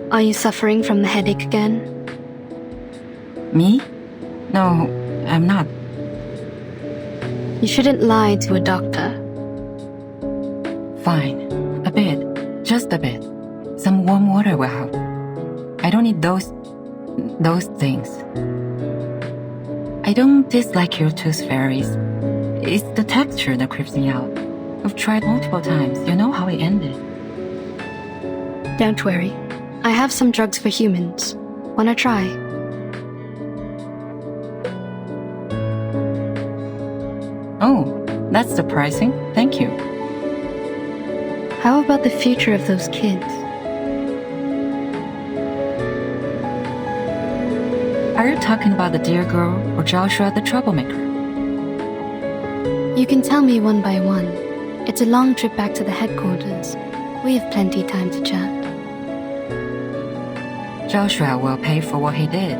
Are you suffering from the headache again? Me? No, I'm not. You shouldn't lie to a doctor. Fine. A bit. Just a bit. Some warm water will help. I don't need those things. I don't dislike your tooth fairies. It's the texture that creeps me out. I've tried multiple times. You know how it ended. Don't worry. I have some drugs for humans. Wanna try? Oh, that's surprising. Thank you. How about the future of those kids? Are you talking about the dear girl or Joshua the troublemaker? You can tell me one by one. It's a long trip back to the headquarters. We have plenty time to chat. Joshua will pay for what he did.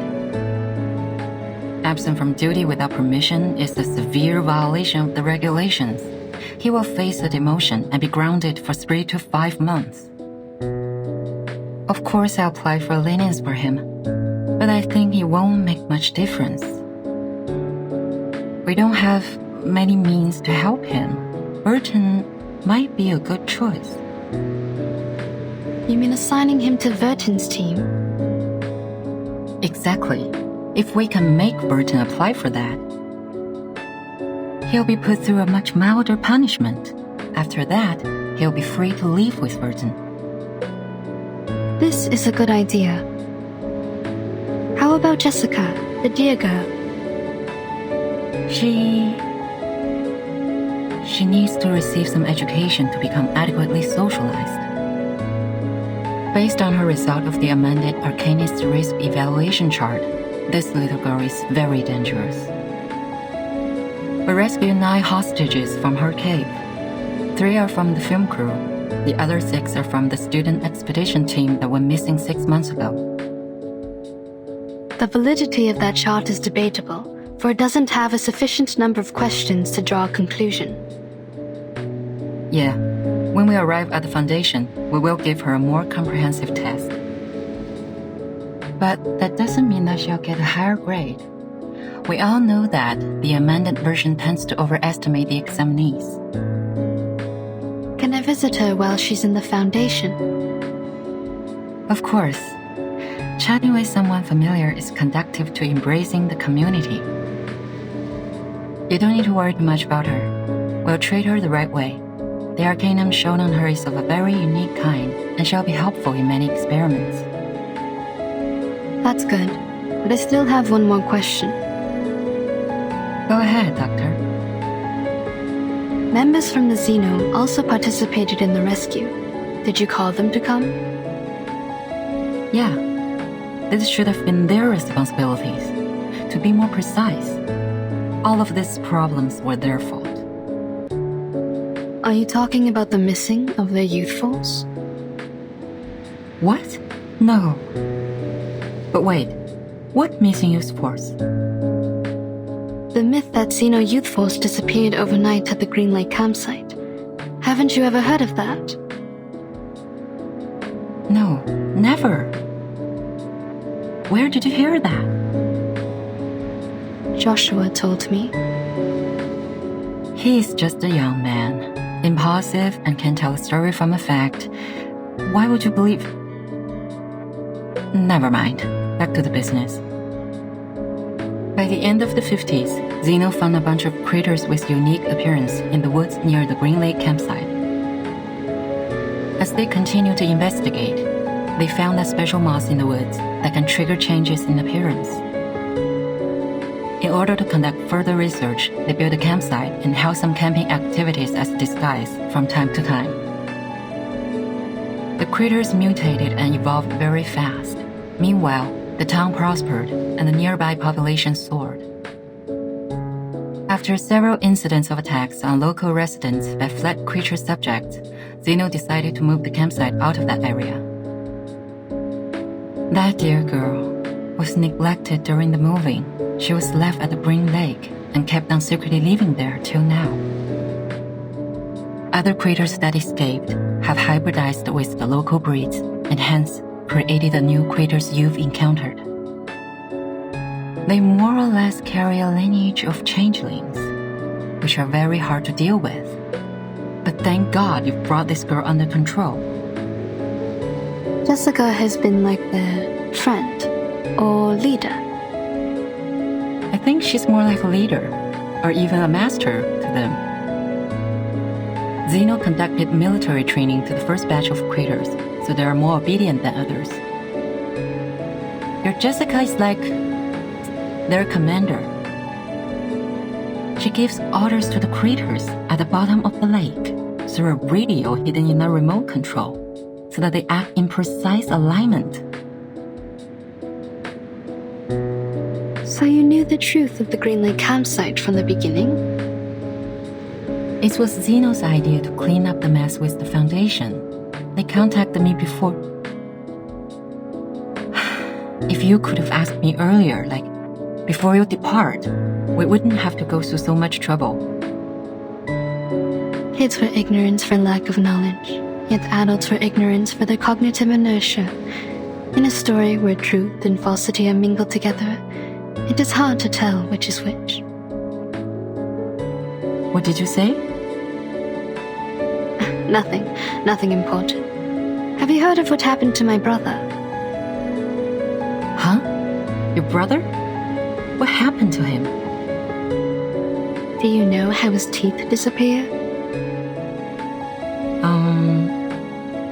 Absent from duty without permission is a severe violation of the regulations. He will face a demotion and be grounded for 3 to 5 months. Of course, I'll apply for lenience for him, but I think it won't make much difference. We don't have many means to help him. Burton might be a good choice. You mean assigning him to Verton's team? Exactly. If we can make Burton apply for that, he'll be put through a much milder punishment. After that, he'll be free to leave with Burton. This is a good idea. How about Jessica, the dear girl? She needs to receive some education to become adequately socialized. Based on her result of the amended Arcanist Risk Evaluation Chart, this little girl is very dangerous. We rescued 9 hostages from her cave. 3 are from the film crew. The other 6 are from the student expedition team that went missing 6 months ago. The validity of that chart is debatable, for it doesn't have a sufficient number of questions to draw a conclusion. Yeah, when we arrive at the foundation, we will give her a more comprehensive test. But that doesn't mean that she'll get a higher grade. We all know that the amended version tends to overestimate the examinees. Can I visit her while she's in the foundation? Of course. Chatting with someone familiar is conducive to embracing the community. You don't need to worry too much about her. We'll treat her the right way. The arcanum shown on her is of a very unique kind and shall be helpful in many experiments. That's good, but I still have one more question. Go ahead, Doctor. Members from the Xeno also participated in the rescue. Did you call them to come? Yeah. This should have been their responsibilities. To be more precise, all of these problems were their fault. Are you talking about the missing of their youthfuls? What? No. But wait, what missing youthfuls? The myth that Xeno youthfuls disappeared overnight at the Green Lake campsite. Haven't you ever heard of that? No, never. Where did you hear that? Joshua told me. He is just a young man, impulsive and can tell a story from a fact. Why would you believe? Never mind. Back to the business. By the end of the 50s, Xeno found a bunch of critters with unique appearance in the woods near the Green Lake campsite. As they continued to investigate, they found a special moss in the woods that can trigger changes in appearance. In order to conduct further research, they built a campsite and held some camping activities as a disguise from time to time. The critters mutated and evolved very fast. Meanwhile, the town prospered and the nearby population soared. After several incidents of attacks on local residents that fled creature subjects, Xeno decided to move the campsite out of that area. That dear girl was neglected during the moving. She was left at the Green Lake and kept on secretly living there till now. Other critters that escaped have hybridized with the local breeds, and hence created the new creatures you've encountered. They more or less carry a lineage of changelings, which are very hard to deal with. But thank God you've brought this girl under control. Jessica has been like their friend or leader. I think she's more like a leader, or even a master to them. Zeno conducted military training to the first batch of creators, so they are more obedient than others. Your Jessica is like their commander. She gives orders to the creatures at the bottom of the lake through a radio hidden in a remote control, so that they act in precise alignment. So you knew the truth of the Green Lake campsite from the beginning? It was Zeno's idea to clean up the mess with the Foundation. They contacted me before. If you could have asked me earlier, like before you depart, we wouldn't have to go through so much trouble. Kids were ignorant for lack of knowledge, yet adults were ignorant for their cognitive inertia. In a story where truth and falsity are mingled together, it is hard to tell which is which. What did you say? Nothing important. Have you heard of what happened to my brother? Huh? Your brother? What happened to him? Do you know how his teeth disappeared?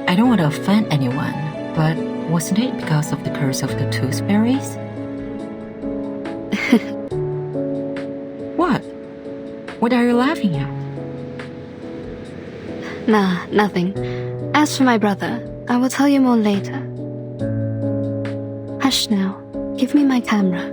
I don't want to offend anyone, but wasn't it because of the curse of the tooth fairies? What? What are you laughing at? Nah, nothing. As for my brother, I will tell you more later. Hush now. Give me my camera.